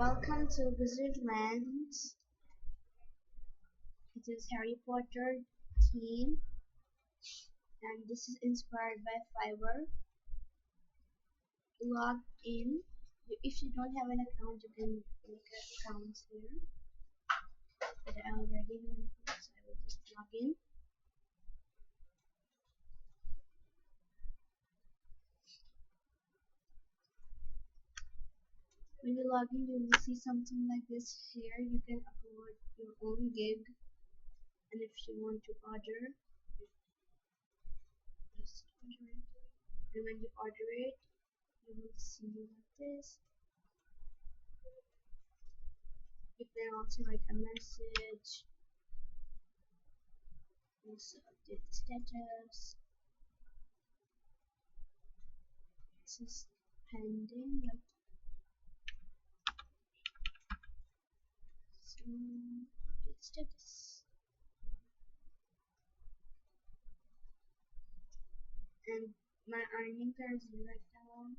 Welcome to Wizardlands. It is Harry Potter theme, and this is inspired by Fiverr. Log in. If you don't have an account, you can make accounts here. But I already have an account, so I will just log in. When you log in, you will see something like this here. You can upload your own gig, and if you want to order, just order it. And when you order it, you will see like this. You can also write a message, also update the status. This is pending, like so. Update status, and my earnings are 0 right now,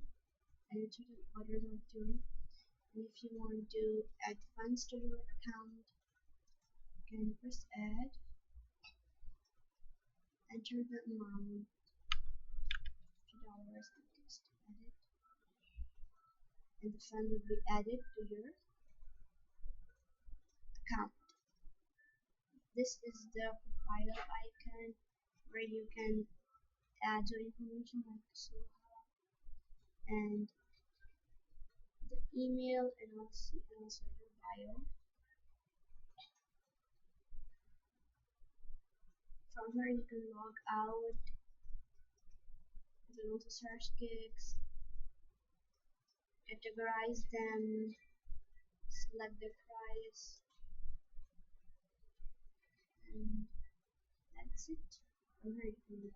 and total orders are 2. And if you want to add funds to your account, you can press add, enter the amount, $2, and just add it, and the fund will be added to your account. This is the profile icon where you can add your information like Soha and the email, and also your bio. From here you can log out. You can also search gigs, categorize them, select the price, and that's it. From here you can